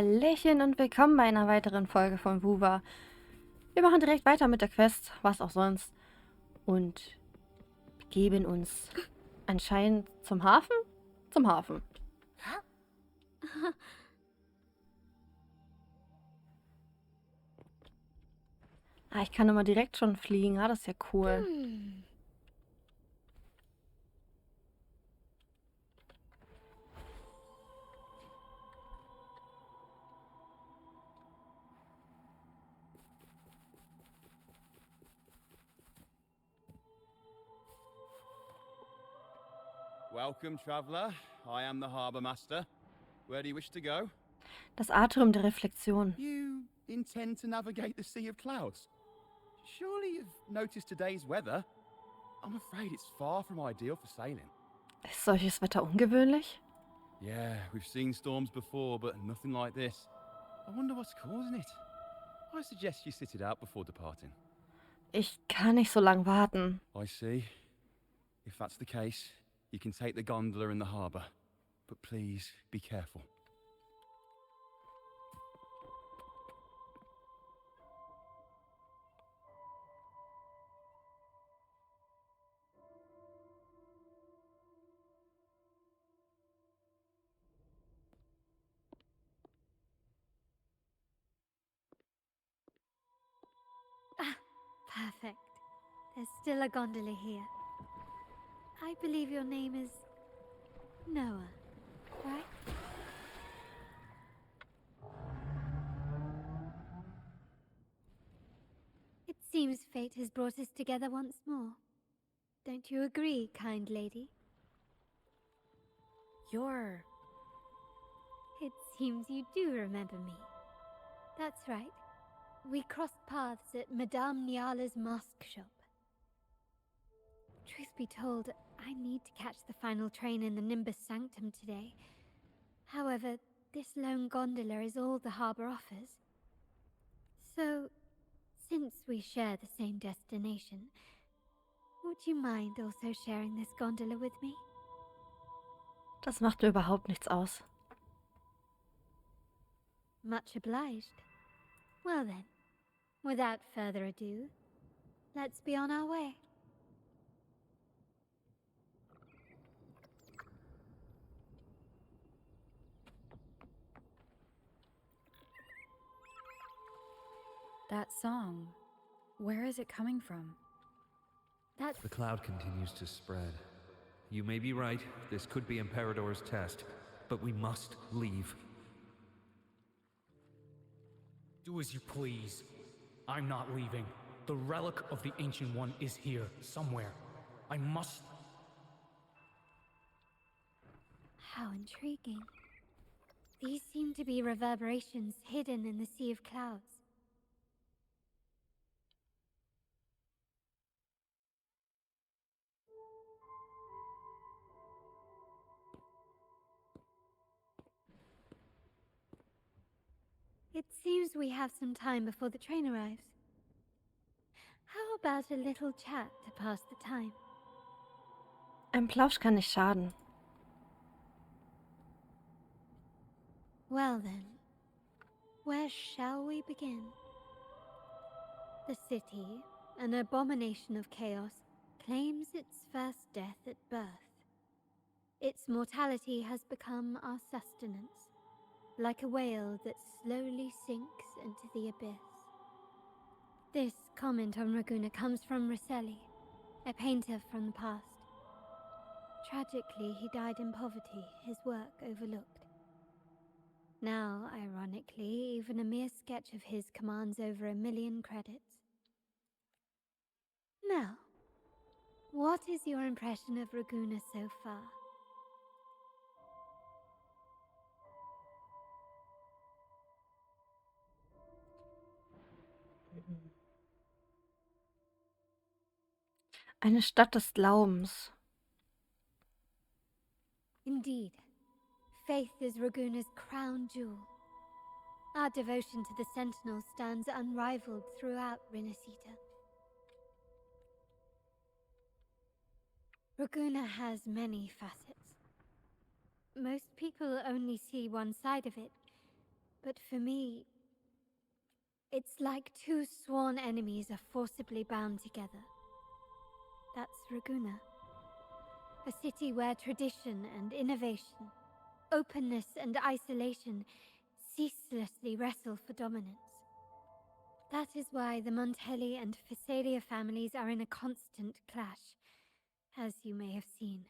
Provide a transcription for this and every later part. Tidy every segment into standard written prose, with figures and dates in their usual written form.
Hallöchen und willkommen bei einer weiteren Folge von Wuthering. Wir machen direkt weiter mit der Quest, was auch sonst. Und begeben uns anscheinend zum Hafen? Zum Hafen. Ich kann immer direkt schon fliegen, das ist ja cool. Welcome, traveler. I am the Harbour Master. Where do you wish to go? Das Atrium der Reflexion. You intend to navigate the Sea of Clouds? Surely you've noticed today's weather? I'm afraid it's far from ideal for sailing. Ist solches Wetter ungewöhnlich? Yeah, we've seen storms before, but nothing like this. I wonder what's causing it. I suggest you sit it out before departing. Ich kann nicht so lange warten. I see. If that's the case, you can take the gondola in the harbour. But please, be careful. Perfect. There's still a gondola here. I believe your name is Noah, right? It seems fate has brought us together once more. Don't you agree, kind lady? It seems you do remember me. That's right. We crossed paths at Madame Niala's mask shop. Truth be told, I need to catch the final train in the Nimbus Sanctum today. However, this lone gondola is all the harbour offers. So, since we share the same destination, would you mind also sharing this gondola with me? Das macht mir überhaupt nichts aus. Much obliged. Well then, without further ado, let's be on our way. That song, where is it coming from? The cloud continues to spread. You may be right, this could be Imperador's test, but we must leave. Do as you please. I'm not leaving. The relic of the Ancient One is here, somewhere. I must... How intriguing. These seem to be reverberations hidden in the Sea of Clouds. It seems we have some time before the train arrives. How about a little chat to pass the time? Ein Plausch kann nicht schaden. Well then, where shall we begin? The city, an abomination of chaos, claims its first death at birth. Its mortality has become our sustenance, like a whale that slowly sinks into the abyss. This comment on Raguna comes from Reselli, a painter from the past. Tragically, he died in poverty, his work overlooked. Now, ironically, even a mere sketch of his commands over 1 million credits. Now, what is your impression of Raguna so far? Eine Stadt des Glaubens. Indeed, faith is Raguna's crown jewel. Our devotion to the Sentinel stands unrivaled throughout Resonator. Raguna has many facets. Most people only see one side of it, But for me, it's like two sworn enemies are forcibly bound together. That's Raguna. A city where tradition and innovation, openness and isolation ceaselessly wrestle for dominance. That is why the Montelli and Phasalia families are in a constant clash, as you may have seen.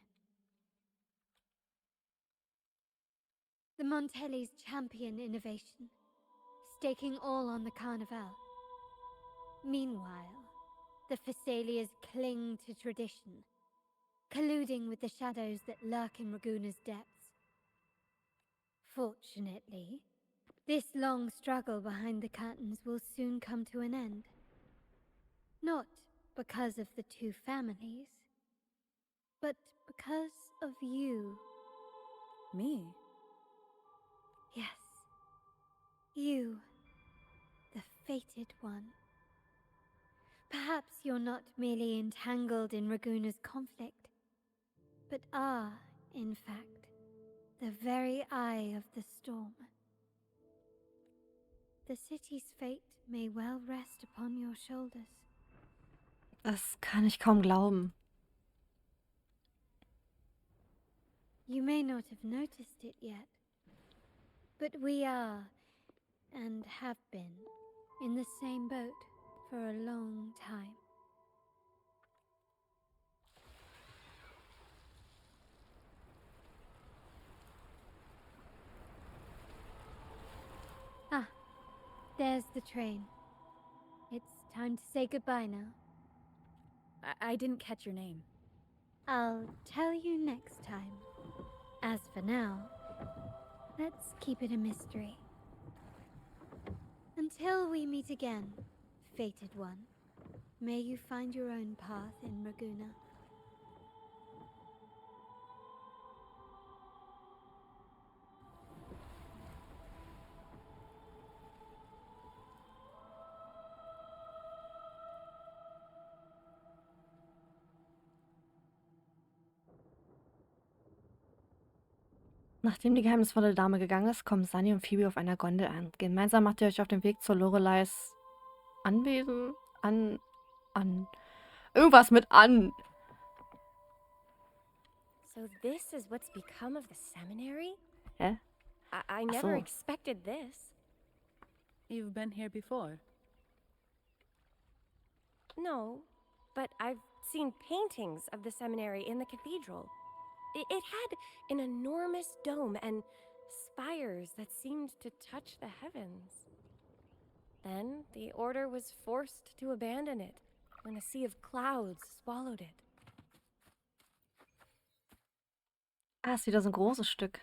The Montellis champion innovation, staking all on the Carnival. Meanwhile, the Phasalias cling to tradition, colluding with the shadows that lurk in Raguna's depths. Fortunately, this long struggle behind the curtains will soon come to an end. Not because of the two families, but because of you. Me? Yes, you, the fated one. Perhaps you're not merely entangled in Raguna's conflict, but are, in fact, the very eye of the storm. The city's fate may well rest upon your shoulders. Das kann ich kaum glauben. You may not have noticed it yet, but we are, and have been, in the same boat for a long time. Ah, there's the train. It's time to say goodbye now. I didn't catch your name. I'll tell you next time. As for now, let's keep it a mystery. Until we meet again, fated one, may you find your own path in Raguna. Nachdem die geheimnisvolle Dame gegangen ist, kommen Sunny und Phoebe auf einer Gondel an. Gemeinsam macht ihr euch auf den Weg zu Lorelei's Anwesen? Irgendwas mit an. So this is what's become of the seminary? Hä? I never expected this. You've been here before? No, but I've seen paintings of the seminary in the cathedral. It had an enormous dome and spires that seemed to touch the heavens. Then the order was forced to abandon it when a sea of clouds swallowed it. Ah, ist wieder so ein großes Stück.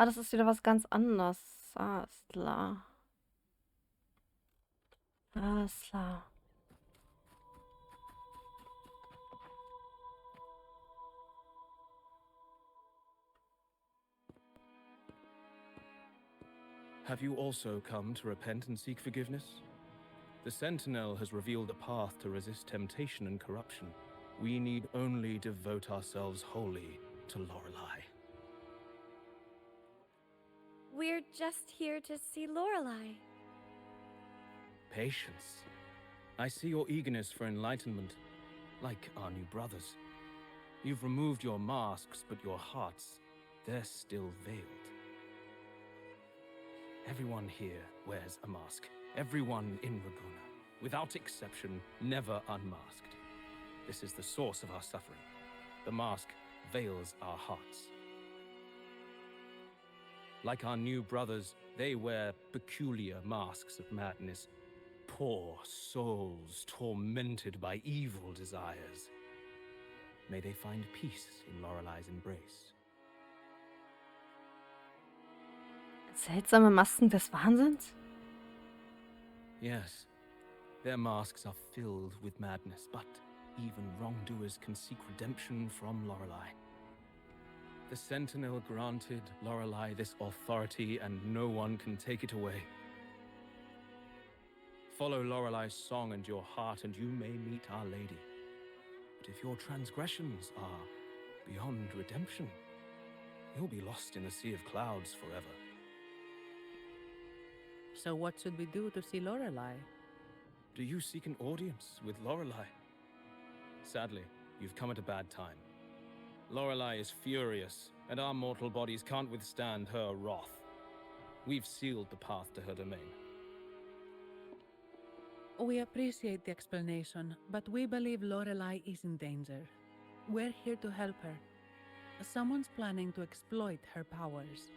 Ah, das ist wieder was ganz anderes. Ah, ist klar. Alles klar. Have you also come to repent and seek forgiveness? The Sentinel has revealed a path to resist temptation and corruption. We need only devote ourselves wholly to Lorelei. We're just here to see Lorelei. Patience. I see your eagerness for enlightenment, like our new brothers. You've removed your masks, but your hearts, they're still veiled. Everyone here wears a mask. Everyone in Raguna, without exception, never unmasked. This is the source of our suffering. The mask veils our hearts. Like our new brothers, they wear peculiar masks of madness. Poor souls tormented by evil desires. May they find peace in Lorelei's embrace. Seltsame Masken des Wahnsinns? Yes, their masks are filled with madness, but even wrongdoers can seek redemption from Lorelei. The Sentinel granted Lorelei this authority, and no one can take it away. Follow Lorelei's song and your heart, and you may meet Our Lady. But if your transgressions are beyond redemption, you'll be lost in a sea of clouds forever. So what should we do to see Lorelei? Do you seek an audience with Lorelei? Sadly, you've come at a bad time. Lorelei is furious, and our mortal bodies can't withstand her wrath. We've sealed the path to her domain. We appreciate the explanation, but we believe Lorelei is in danger. We're here to help her. Someone's planning to exploit her powers.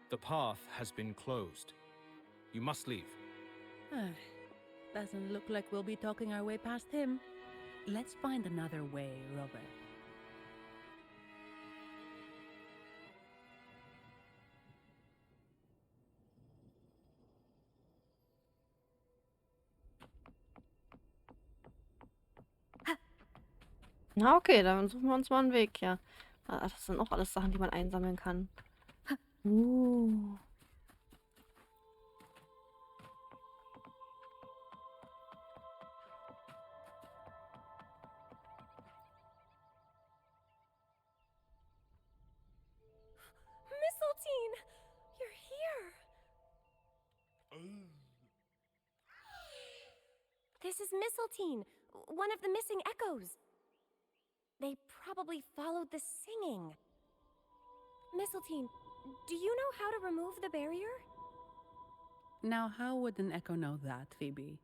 The path has been closed. You must leave. Doesn't look like we'll be talking our way past him. Let's find another way, Robert. Na okay, dann suchen wir uns mal einen Weg, ja. Ah, das sind auch alles Sachen, die man einsammeln kann. Mistletoe! You're here! This is Mistletoe, one of the missing echoes. They probably followed the singing. Mistletoe, do you know how to remove the barrier? Now, how would an echo know that, Phoebe?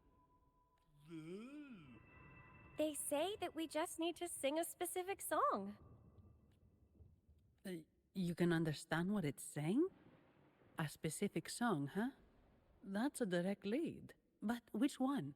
They say that we just need to sing a specific song. You can understand what it's saying? A specific song, huh? That's a direct lead. But which one?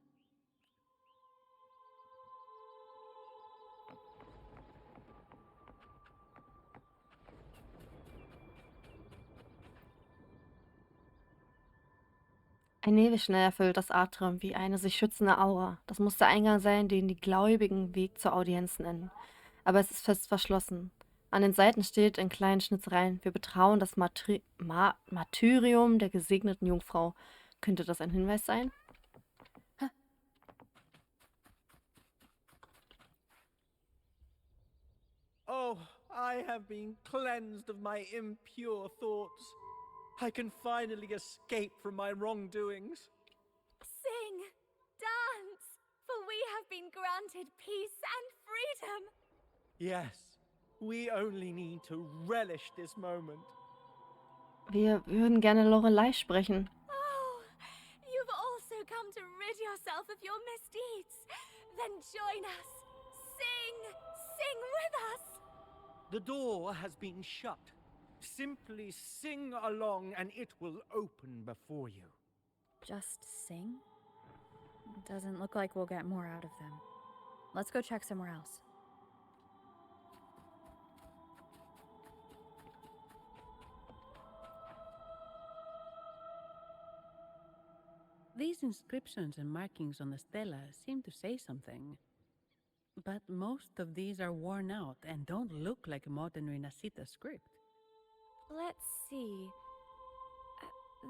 Ein Nebelschnee erfüllt das Atrium wie eine sich schützende Aura. Das muss der Eingang sein, den die Gläubigen Weg zur Audienz nennen. Aber es ist fest verschlossen. An den Seiten steht in kleinen Schnitzereien: Wir betrauen das Martyrium der gesegneten Jungfrau. Könnte das ein Hinweis sein? Oh, I have been cleansed of my impure thoughts. I can finally escape from my wrongdoings. Sing, dance, for we have been granted peace and freedom. Yes, we only need to relish this moment. Wir würden gerne Lorelei sprechen. Oh, you've also come to rid yourself of your misdeeds. Then join us. Sing with us. The door has been shut. Simply sing along and it will open before you. Just sing? Doesn't look like we'll get more out of them. Let's go check somewhere else. These inscriptions and markings on the stela seem to say something. But most of these are worn out and don't look like modern Renacita script. Let's see.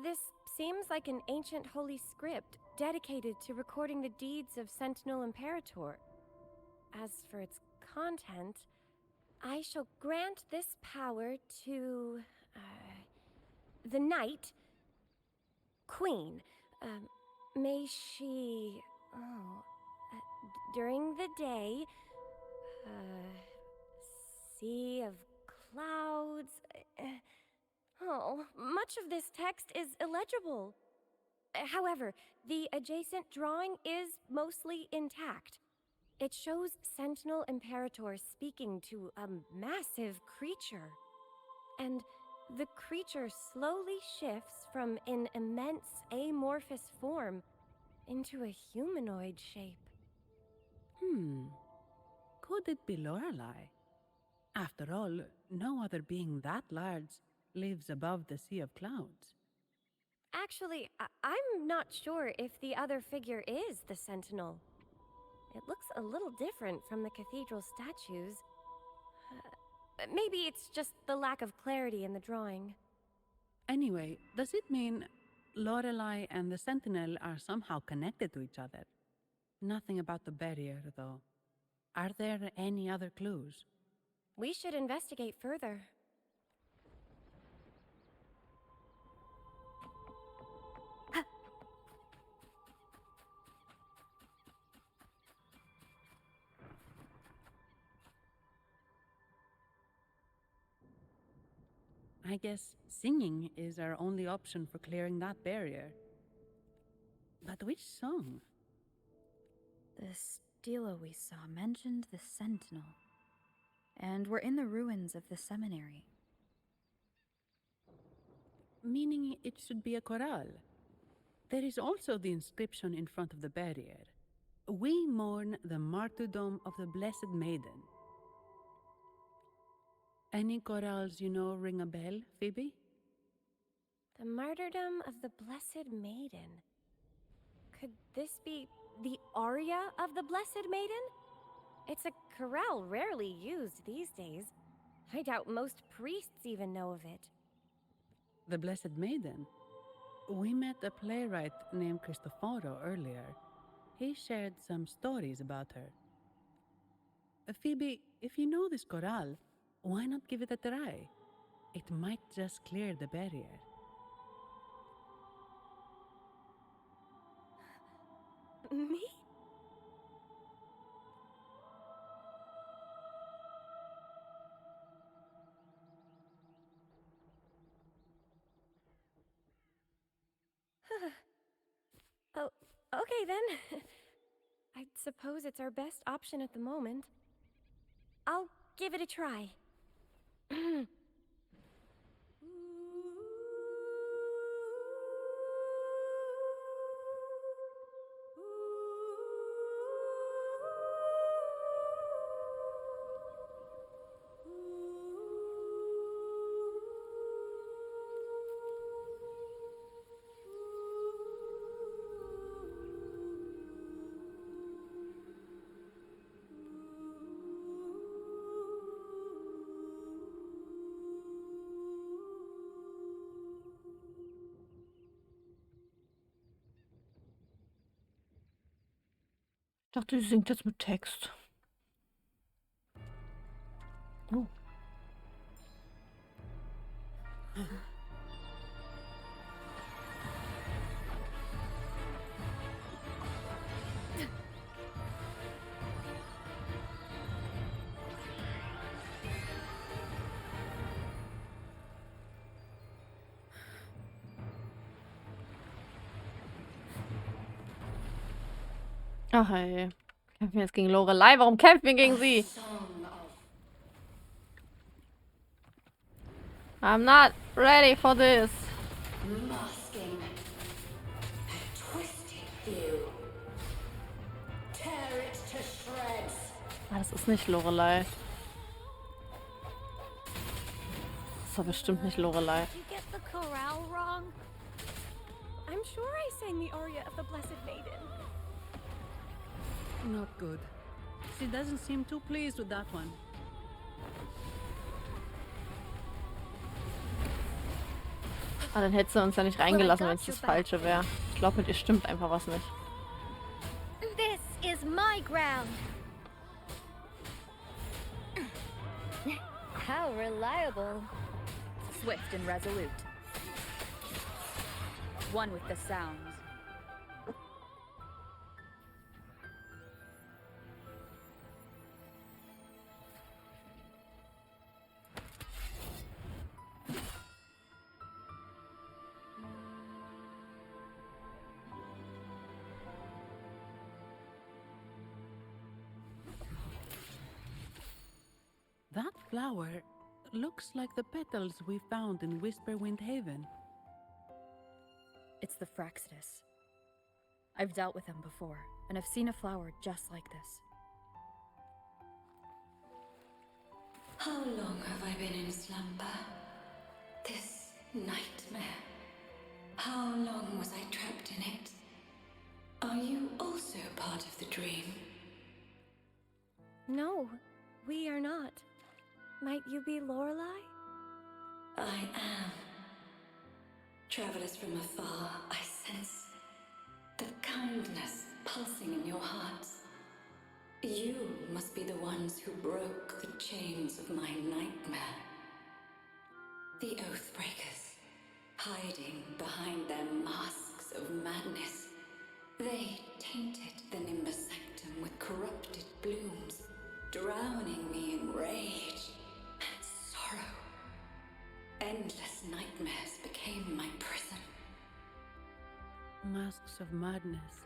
This seems like an ancient holy script dedicated to recording the deeds of Sentinel Imperator. As for its content, I shall grant this power to the Knight Queen. May she, during the day, sea of clouds. Much of this text is illegible. However, the adjacent drawing is mostly intact. It shows Sentinel Imperator speaking to a massive creature. And the creature slowly shifts from an immense amorphous form into a humanoid shape. Could it be Lorelei? After all, no other being that large lives above the sea of clouds. Actually, I'm not sure if the other figure is the Sentinel. It looks a little different from the cathedral statues. Maybe it's just the lack of clarity in the drawing. Anyway, does it mean Lorelei and the Sentinel are somehow connected to each other? Nothing about the barrier, though. Are there any other clues? We should investigate further. I guess singing is our only option for clearing that barrier. But which song? The stela we saw mentioned the Sentinel. And we're in the ruins of the seminary. Meaning it should be a chorale. There is also the inscription in front of the barrier. We mourn the martyrdom of the Blessed Maiden. Any chorales you know ring a bell, Phoebe? The martyrdom of the Blessed Maiden. Could this be the aria of the Blessed Maiden? It's a chorale rarely used these days. I doubt most priests even know of it. The Blessed Maiden? We met a playwright named Cristoforo earlier. He shared some stories about her. Phoebe, if you know this chorale, why not give it a try? It might just clear the barrier. Me? Oh, okay then. I suppose it's our best option at the moment. I'll give it a try. Ich dachte, sie singt jetzt mit Text. Oh. Ach hey. Kämpfen wir jetzt gegen Lorelei? Warum kämpfen wir gegen sie? I'm not ready for this. Masking. A twisted view. Tear it to shreds. Ah, das ist nicht Lorelei. Das war bestimmt nicht Lorelei. Did you get the chorale wrong? I'm sure I sang the aria of the Blessed Maiden. Not good. She doesn't seem too pleased with that one. Ah, dann hätte sie uns ja nicht reingelassen, wenn es das Falsche wäre. Ich glaube, mit ihr stimmt einfach was nicht. This is my ground. How reliable. Swift and resolute. One with the sounds. That flower looks like the petals we found in Whisperwind Haven. It's the Fraxidus. I've dealt with them before, and I've seen a flower just like this. How long have I been in slumber? This nightmare. How long was I trapped in it? Are you also part of the dream? No, we are not. Might you be Lorelei? I am. Travelers from afar, I sense the kindness pulsing in your hearts. You must be the ones who broke the chains of my nightmare. The Oathbreakers, hiding behind their masks of madness. They tainted the Nimbus Sanctum with corrupted blooms, drowning me in rage and sorrow. Endless nightmares became my prison. Masks of madness.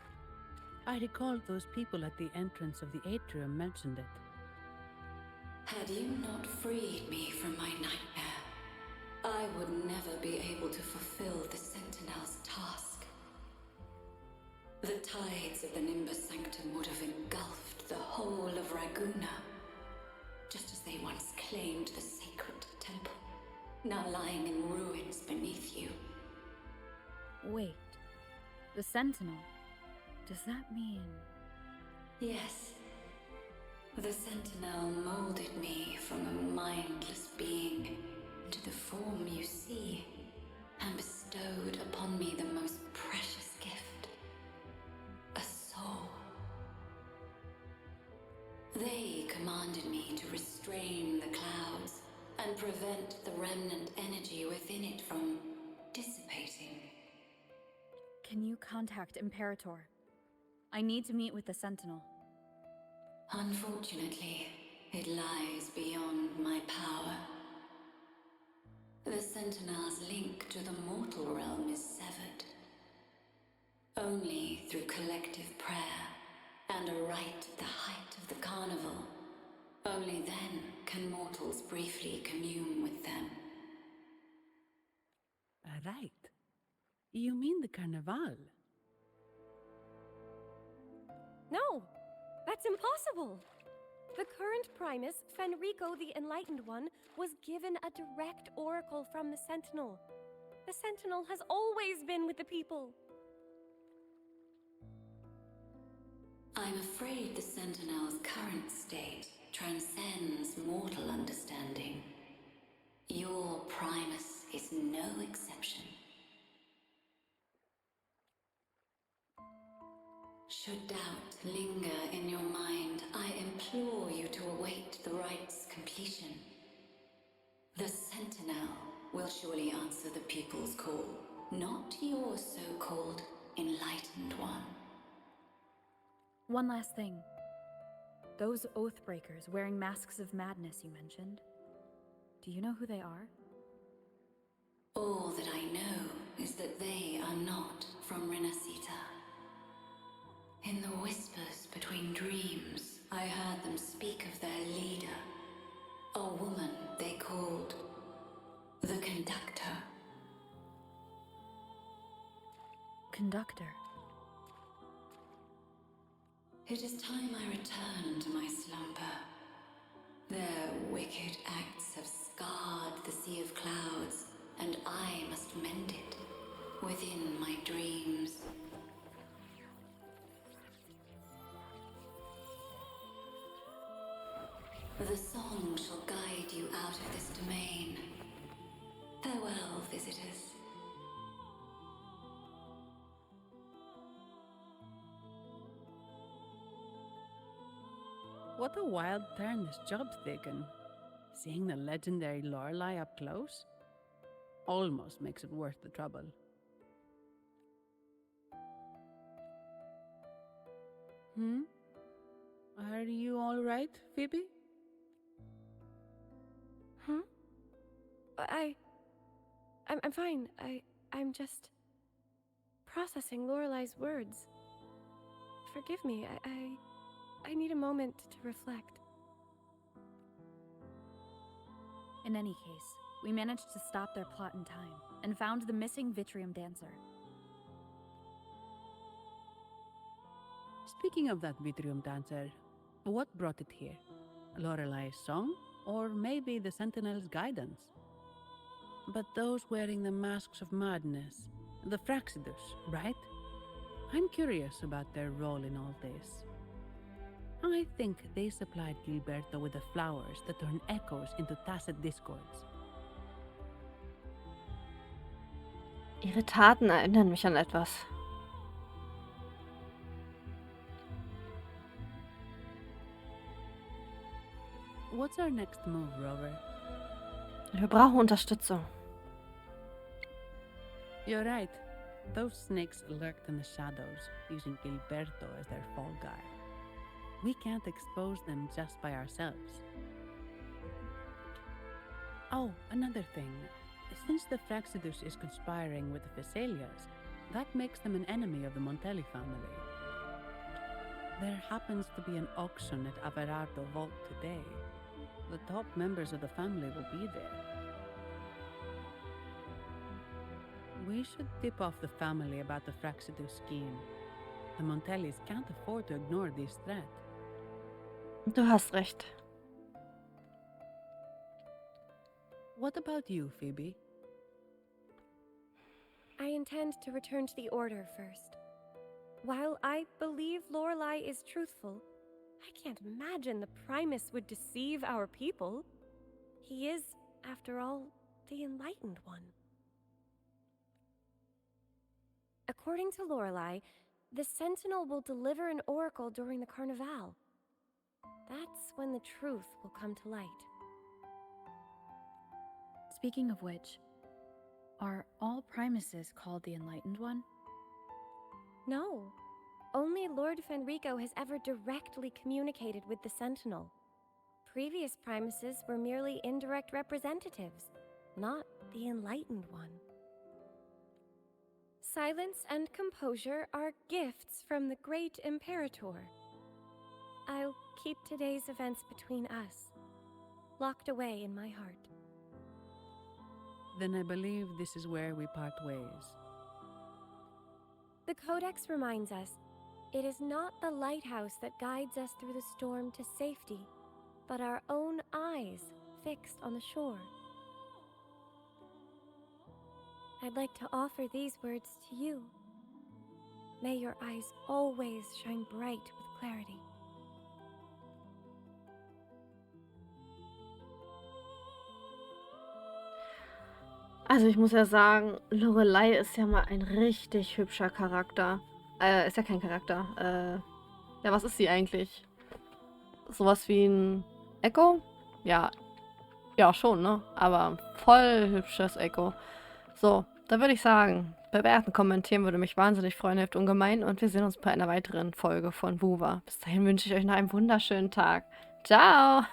I recall those people at the entrance of the atrium mentioned it. Had you not freed me from my nightmare, I would never be able to fulfill the Sentinel's task. The tides of the Nimbus Sanctum would have engulfed the whole of Raguna, just as they once claimed the sacred temple, now lying in ruins beneath you. Wait. The Sentinel. Does that mean... Yes. The Sentinel molded me from a mindless being into the form you see, and bestowed upon me the most precious gift, a soul. They commanded me to restrain the clouds and prevent the remnant energy within it from dissipating. Can you contact Imperator? I need to meet with the Sentinel. Unfortunately, it lies beyond my power. The Sentinel's link to the mortal realm is severed. Only through collective prayer and a rite at the height of the carnival, only then can mortals briefly commune with them. Right. You mean the Carnival? No, that's impossible. The current Primus, Fenrico the Enlightened One, was given a direct oracle from the Sentinel. The Sentinel has always been with the people. I'm afraid the Sentinel's current state transcends mortal understanding. Your Primus is no exception. Should doubt linger in your mind, I implore you to await the rite's completion. The Sentinel will surely answer the people's call, not your so-called Enlightened One. One last thing. Those Oathbreakers wearing masks of madness you mentioned. Do you know who they are? All that I know is that they are not from Resonator. In the whispers between dreams, I heard them speak of their leader, a woman they called the Conductor. Conductor. It is time I return to my slumber. Their wicked acts have scarred the sea of clouds, and I must mend it within my dreams. The song shall guide you out of this domain. Farewell, visitors. What a wild turn this job's taken. Seeing the legendary Lorelei up close almost makes it worth the trouble. Are you all right, Phoebe? I'm fine. I'm just processing Lorelei's words. Forgive me. I need a moment to reflect. In any case, we managed to stop their plot in time and found the missing Vitrium dancer. Speaking of that Vitrium dancer, what brought it here? Lorelei's song? Or maybe the Sentinel's guidance? But those wearing the masks of madness, the Fraxidus, right? I'm curious about their role in all this. I think they supplied Gilberto with the flowers that turn echoes into tacit discords. Ihre Taten erinnern mich an etwas. What's our next move, Rover? Wir brauchen Unterstützung. You're right. Those snakes lurked in the shadows, using Gilberto as their fall guy. We can't expose them just by ourselves. Oh, another thing. Since the Fraxidus is conspiring with the Thessalias, that makes them an enemy of the Montelli family. There happens to be an auction at Averardo Vault today. The top members of the family will be there. We should tip off the family about the Fraxidus scheme. The Montellis can't afford to ignore this threat. Du hast recht. What about you, Phoebe? I intend to return to the Order first. While I believe Lorelei is truthful, I can't imagine the Primus would deceive our people. He is, after all, the Enlightened One. According to Lorelei, the Sentinel will deliver an oracle during the Carnival. That's when the truth will come to light. Speaking of which, are all Primuses called the Enlightened One? No. Only Lord Fenrico has ever directly communicated with the Sentinel. Previous Primuses were merely indirect representatives, not the Enlightened One. Silence and composure are gifts from the great Imperator. I'll keep today's events between us, locked away in my heart. Then I believe this is where we part ways. The Codex reminds us, it is not the lighthouse that guides us through the storm to safety, but our own eyes fixed on the shore. I'd like to offer these words to you. May your eyes always shine bright with clarity. Also ich muss ja sagen, Lorelei ist ja mal ein richtig hübscher Charakter. Ist ja kein Charakter. Ja, was ist sie eigentlich? Sowas wie ein Echo? Ja. Ja, schon, ne? Aber voll hübsches Echo. So, da würde ich sagen, bewerten, kommentieren würde mich wahnsinnig freuen, hilft ungemein. Und wir sehen uns bei einer weiteren Folge von Wuva. Bis dahin wünsche ich euch noch einen wunderschönen Tag. Ciao!